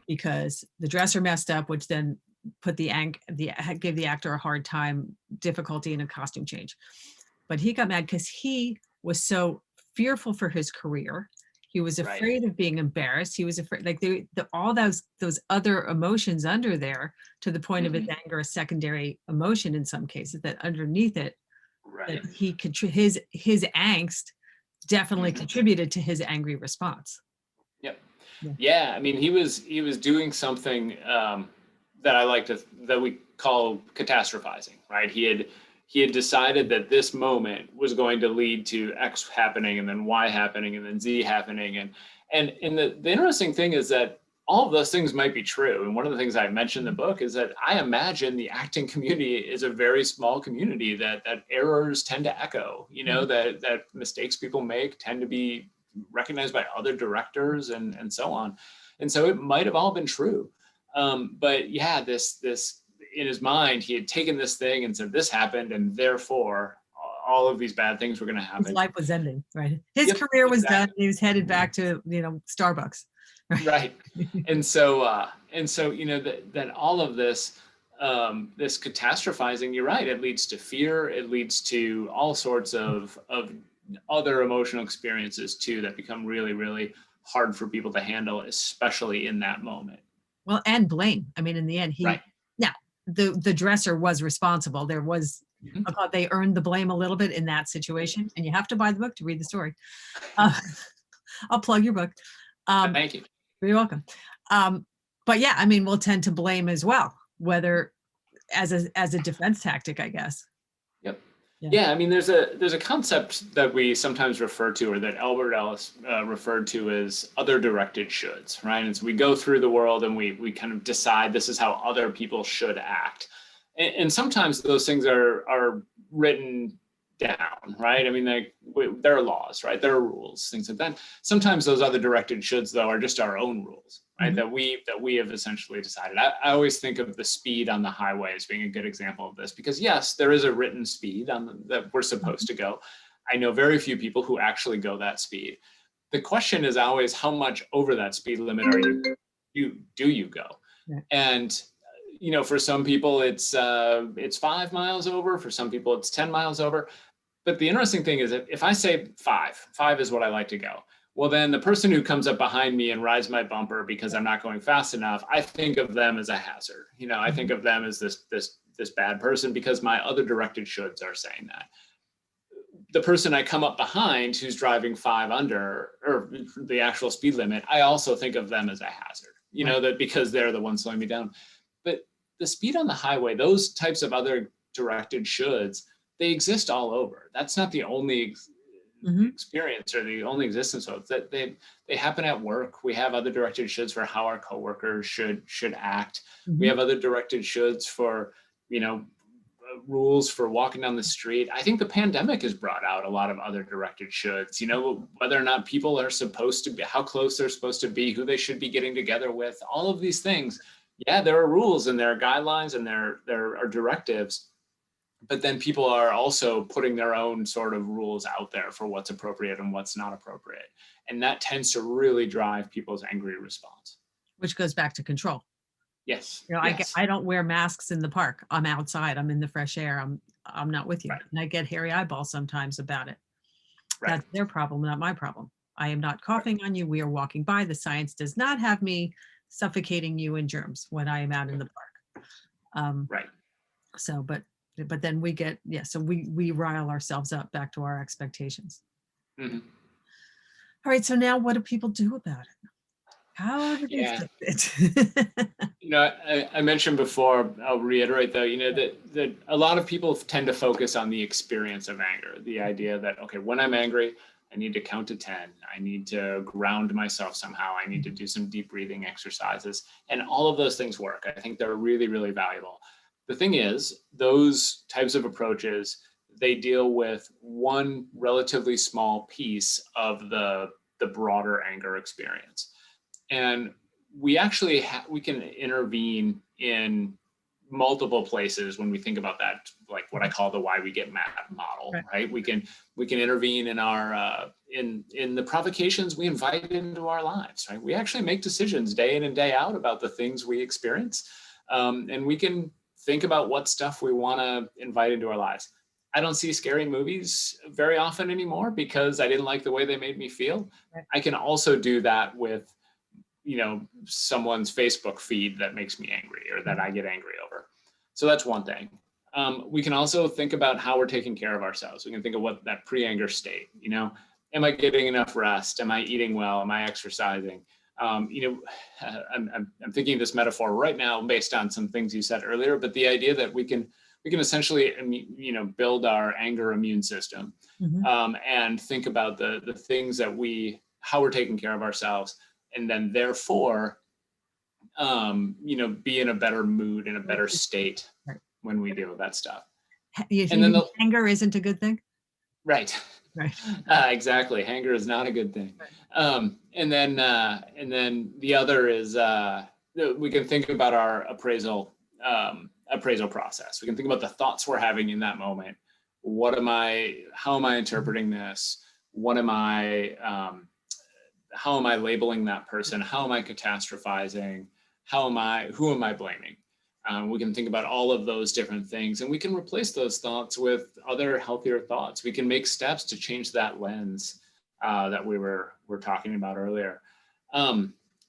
because the dresser messed up, which then put gave the actor a hard time, difficulty in a costume change. But he got mad because he was so fearful for his career. He was afraid of being embarrassed. He was afraid, like all those other emotions under there, to the point of his anger, a secondary emotion in some cases, that underneath it, that he could his angst definitely contributed to his angry response. Yep. Yeah. I mean, he was doing something that I like that we call catastrophizing, right? He had decided that this moment was going to lead to X happening, and then Y happening, and then Z happening. And the interesting thing is that all of those things might be true. And one of the things I mentioned in the book is that I imagine the acting community is a very small community, that errors tend to echo, that mistakes people make tend to be recognized by other directors and so on. And so it might have all been true. But yeah, this in his mind, he had taken this thing and said, this happened, and therefore all of these bad things were going to happen. His life was ending, right? His career was done. He was headed back to, Starbucks. Right. And so that all of this, this catastrophizing, you're right, it leads to fear. It leads to all sorts of other emotional experiences too, that become really, really hard for people to handle, especially in that moment. Well, and blame. I mean, in the end, now the dresser was responsible. There was, they earned the blame a little bit in that situation, and you have to buy the book to read the story. I'll plug your book. Thank you. You're welcome. But yeah, I mean, we'll tend to blame as well, whether as a defense tactic, I guess. Yep. Yeah, I mean, there's a concept that we sometimes refer to, or that Albert Ellis referred to as other directed shoulds, right? And so we go through the world and we kind of decide this is how other people should act. And sometimes those things are written down, right? I mean, there are laws, right? There are rules, things like that. Sometimes those other directed shoulds, though, are just our own rules, right? That we have essentially decided. I always think of the speed on the highway as being a good example of this, because yes, there is a written speed that we're supposed to go. I know very few people who actually go that speed. The question is always, how much over that speed limit do you go? Yeah. And for some people it's 5 miles over. For some people it's 10 miles over. But the interesting thing is that if I say five is what I like to go, well, then the person who comes up behind me and rides my bumper because I'm not going fast enough, I think of them as a hazard. I think of them as this bad person because my other directed shoulds are saying that. The person I come up behind who's driving 5 under, or the actual speed limit, I also think of them as a hazard, that because they're the ones slowing me down. But the speed on the highway, those types of other directed shoulds, they exist all over. That's not the only Mhm. experience or the only existence of. That they happen at work. We have other directed shoulds for how our coworkers should act. We Mhm. have other directed shoulds for, you know, rules for walking down the street. I think the pandemic has brought out a lot of other directed shoulds, you know, whether or not people are supposed to be, how close they're supposed to be, who they should be getting together with, all of these things. Yeah, there are rules and there are guidelines and there are directives, but then people are also putting their own sort of rules out there for what's appropriate and what's not appropriate. And that tends to really drive people's angry response. Which goes back to control. Yes, You know, yes, I don't wear masks in the park. I'm outside. I'm in the fresh air. I'm not with you. right, And I get hairy eyeballs sometimes about it. right, That's their problem, not my problem. I am not right, coughing on you. We are walking by. The science does not have me suffocating you in germs when I am out in the park. Um, right. so, but then we get, yeah, so we rile ourselves up back to our expectations. Mhm. All right, so now what do people do about it? How do they Yeah. fix it? You know, I mentioned before, I'll reiterate though, you know, that a lot of people tend to focus on the experience of anger, the idea that, okay, when I'm angry, I need to count to 10. I need to ground myself somehow. I need to do some deep breathing exercises. And all of those things work. I think they're really, really valuable. The thing is, those types of approaches, they deal with one relatively small piece of the broader anger experience. And we actually we can intervene in multiple places when we think about that, like what I call the why we get mad model, Right. right? We can intervene in our in the provocations we invite into our lives, right? We actually make decisions day in and day out about the things we experience, and we can think about what stuff we want to invite into our lives. I don't see scary movies very often anymore because I didn't like the way they made me feel. Right. I can also do that with, you know, someone's Facebook feed that makes me angry or that I get angry over. So that's one thing. We can also think about how we're taking care of ourselves. We can think of what that pre-anger state, you know, am I getting enough rest? Am I eating well? Am I exercising? You know, I'm thinking of this metaphor right now based on some things you said earlier, but the idea that we can essentially, you know, build our anger immune system, Mhm. and think about the things that how we're taking care of ourselves, and then therefore, you know, be in a better mood, in a better state Right. when we do that stuff. You And then think anger isn't a good thing? right, Right. exactly. Anger is not a good thing. And then the other is, we can think about our appraisal process. We can think about the thoughts we're having in that moment. How am I interpreting this? What am I, how am I labeling that person? How am I catastrophizing? Who am I blaming? We can think about all of those different things, and we can replace those thoughts with other healthier thoughts. We can make steps to change that lens that we were talking about earlier.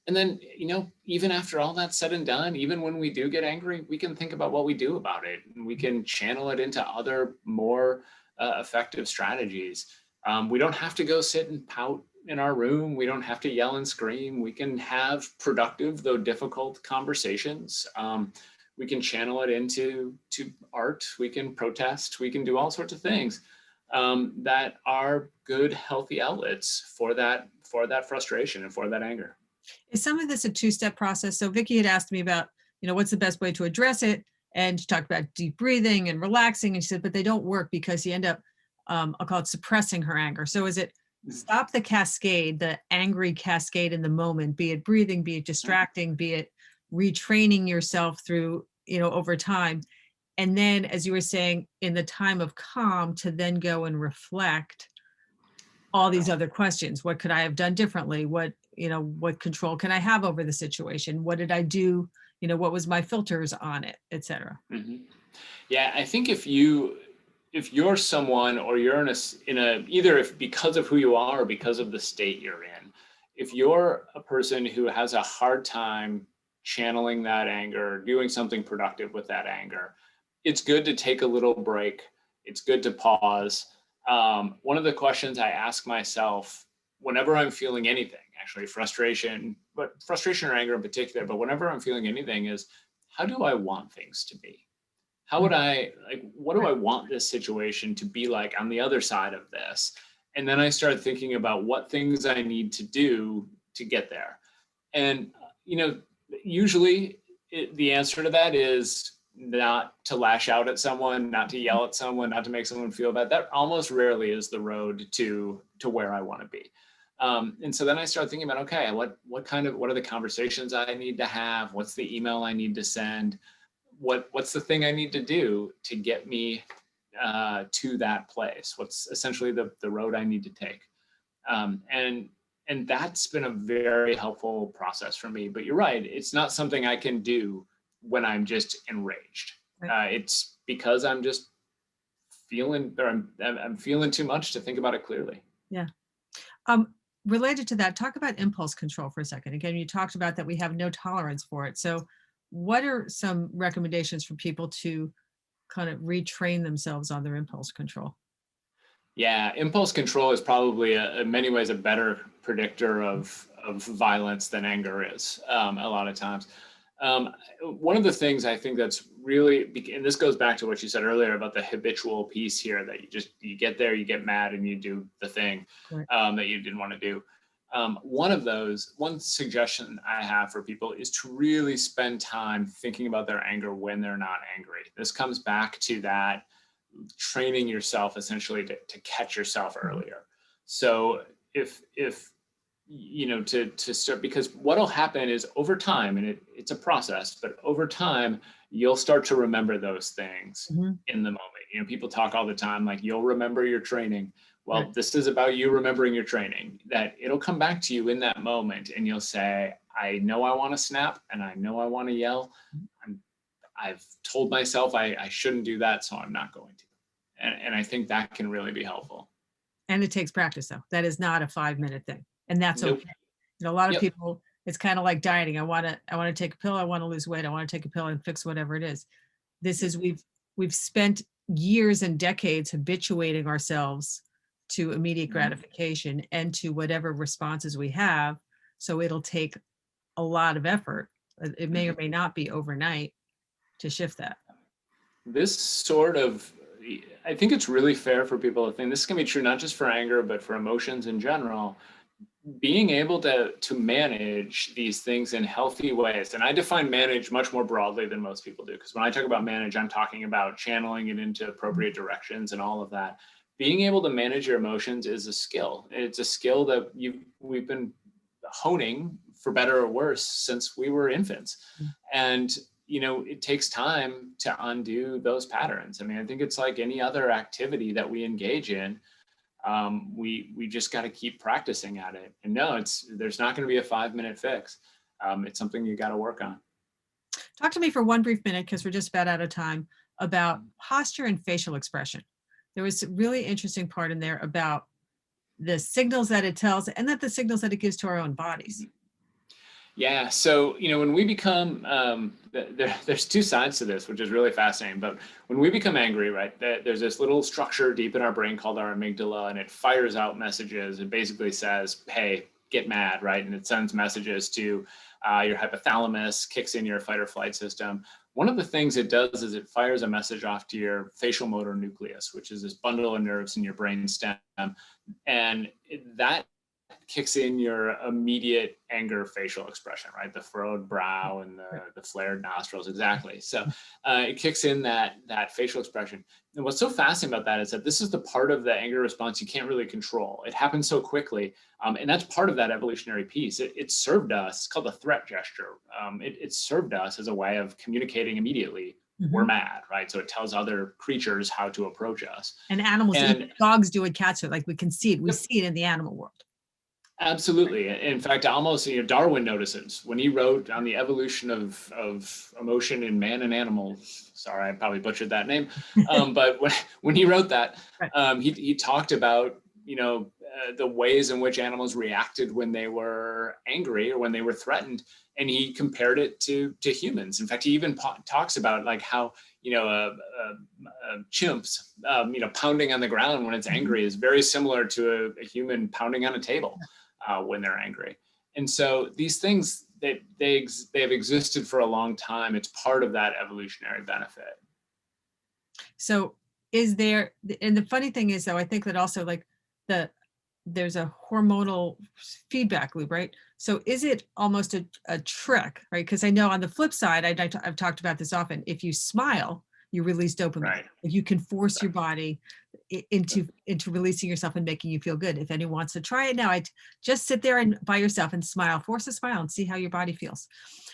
And then, you know, even after all that's said and done, even when we do get angry, we can think about what we do about it, and we can channel it into other more effective strategies. We don't have to go sit and pout in our room. We don't have to yell and scream. We can have productive, though difficult, conversations. We can channel it into art. We can protest. We can do all sorts of things that are good, healthy outlets for that frustration and for that anger. Is some of this a two-step process? So Vicky had asked me about, you know, what's the best way to address it? And she talked about deep breathing and relaxing. And she said, but they don't work because you end up, I'll call it suppressing her anger. So is it stop the cascade, the angry cascade in the moment, be it breathing, be it distracting, be it retraining yourself through, you know, over time. And then, as you were saying, in the time of calm, to then go and reflect all these other questions. What could I have done differently? What, you know, what control can I have over the situation? What did I do? You know, what was my filters on it, et cetera. Mm-hmm. Yeah, I think if you're someone, or you're in a either if because of who you are or because of the state you're in, if you're a person who has a hard time channeling that anger, doing something productive with that anger, it's good to take a little break. It's good to pause. One of the questions I ask myself whenever I'm feeling anything, actually frustration or anger in particular, but whenever I'm feeling anything, is how do I want things to be? How would I, like, what do I want this situation to be like on the other side of this? And then I started thinking about what things I need to do to get there. And, usually the answer to that is not to lash out at someone, not to yell at someone, not to make someone feel bad. That almost rarely is the road to where I want to be. And so then I started thinking about, okay, what are the conversations I need to have? What's the email I need to send? What's the thing I need to do to get me to that place? What's essentially the road I need to take? And that's been a very helpful process for me. But you're right, it's not something I can do when I'm just enraged. Right. It's because I'm just feeling, or I'm feeling too much to think about it clearly. Yeah. Related to that, talk about impulse control for a second. Again, you talked about that we have no tolerance for it. So what are some recommendations for people to kind of retrain themselves on their impulse control? Yeah, impulse control is probably in many ways a better predictor of violence than anger is a lot of times. One of the things I think that's really, and this goes back to what you said earlier about the habitual piece here, that you get there, you get mad, and you do the thing Right. that you didn't want to do. One suggestion I have for people is to really spend time thinking about their anger when they're not angry. This comes back to that training yourself essentially to catch yourself earlier. So if to start, because what'll happen is over time, and it's a process, but over time you'll start to remember those things in the moment. People talk all the time like you'll remember your training. Well, Right. this is about you remembering your training, that it'll come back to you in that moment and you'll say, I know I want to snap and I know I want to yell. I've told myself I shouldn't do that, so I'm not going to. And I think that can really be helpful. And it takes practice though. That is not a 5-minute thing. And that's Nope. okay. A lot of Yep. people, it's kind of like dieting. I want to take a pill. I want to lose weight. I want to take a pill and fix whatever it is. This is, we've spent years and decades habituating ourselves to immediate gratification and to whatever responses we have. So it'll take a lot of effort. It may or may not be overnight to shift that. This sort of, I think it's really fair for people to think this can be true not just for anger, but for emotions in general. Being able to manage these things in healthy ways. And I define manage much more broadly than most people do, because when I talk about manage, I'm talking about channeling it into appropriate directions and all of that. Being able to manage your emotions is a skill. It's a skill that we've been honing, for better or worse, since we were infants. And it takes time to undo those patterns. I mean, I think it's like any other activity that we engage in. We just got to keep practicing at it. And no, there's not going to be a 5-minute fix. It's something you got to work on. Talk to me for one brief minute, because we're just about out of time, about posture and facial expression. There was a really interesting part in there about the signals that it tells and that the signals that it gives to our own bodies. Yeah. So, when we become, there's two sides to this, which is really fascinating. But when we become angry, right, there's this little structure deep in our brain called our amygdala, and it fires out messages. It basically says, hey, get mad, right? And it sends messages to your hypothalamus, kicks in your fight or flight system. One of the things it does is it fires a message off to your facial motor nucleus, which is this bundle of nerves in your brain stem. And that kicks in your immediate anger facial expression, right? The furrowed brow and the flared nostrils, exactly. So it kicks in that facial expression. And what's so fascinating about that is that this is the part of the anger response you can't really control. It happens so quickly. And that's part of that evolutionary piece. It served us, it's called the threat gesture. It served us as a way of communicating immediately. We're mad, right? So it tells other creatures how to approach us. And animals, even dogs do it, cats do it. Like we can see it. We see it in the animal world. Absolutely. In fact, almost, Darwin notices when he wrote on the evolution of emotion in man and animals. Sorry, I probably butchered that name. But when he wrote that, he talked about, the ways in which animals reacted when they were angry or when they were threatened. And he compared it to humans. In fact, he even talks about like how, chimps, pounding on the ground when it's angry is very similar to a human pounding on a table. When they're angry. And so these things, they have existed for a long time. It's part of that evolutionary benefit. So is there, and the funny thing is though, I think that also like the there's a hormonal feedback loop, right? So is it almost a trick, right? Because I know on the flip side, I've talked about this often. If you smile, you release dopamine. Right. Like you can force your body into releasing yourself and making you feel good. If anyone wants to try it now, just sit there and by yourself and smile, force a smile and see how your body feels.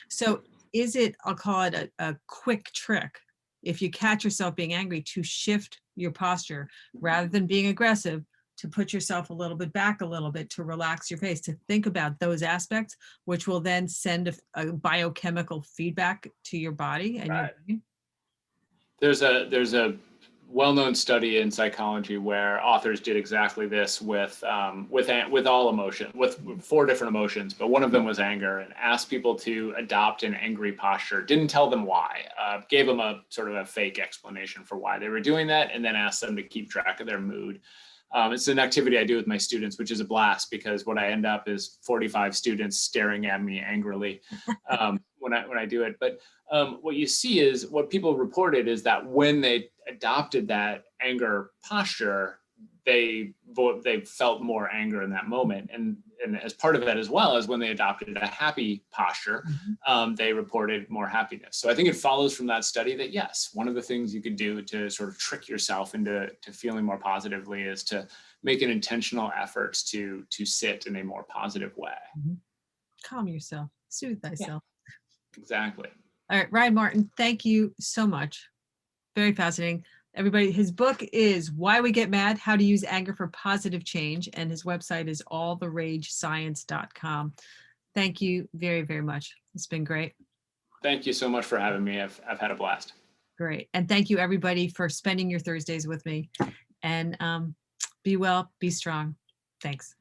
So is it, I'll call it a quick trick, if you catch yourself being angry, to shift your posture rather than being aggressive, to put yourself a little bit back a little bit, to relax your face, to think about those aspects, which will then send a biochemical feedback to your body and your Right. brain. There's a well-known study in psychology where authors did exactly this with all emotion, with 4 different emotions, but one of them was anger, and asked people to adopt an angry posture. Didn't tell them why, gave them a sort of a fake explanation for why they were doing that, and then asked them to keep track of their mood. It's an activity I do with my students, which is a blast because what I end up is 45 students staring at me angrily when I do it. But what you see is what people reported is that when they adopted that anger posture, they felt more anger in that moment, and as part of that as well as when they adopted a happy posture, they reported more happiness. So I think it follows from that study that yes, one of the things you could do to sort of trick yourself into feeling more positively is to make an intentional effort to sit in a more positive way. Calm yourself, soothe thyself. Yeah, exactly. All right, Ryan Martin, thank you so much. Very fascinating. Everybody, his book is Why We Get Mad, How to Use Anger for Positive Change, and his website is alltheragescience.com. Thank you very, very much. It's been great. Thank you so much for having me. I've had a blast. Great. And thank you everybody for spending your Thursdays with me. And be well, be strong. Thanks.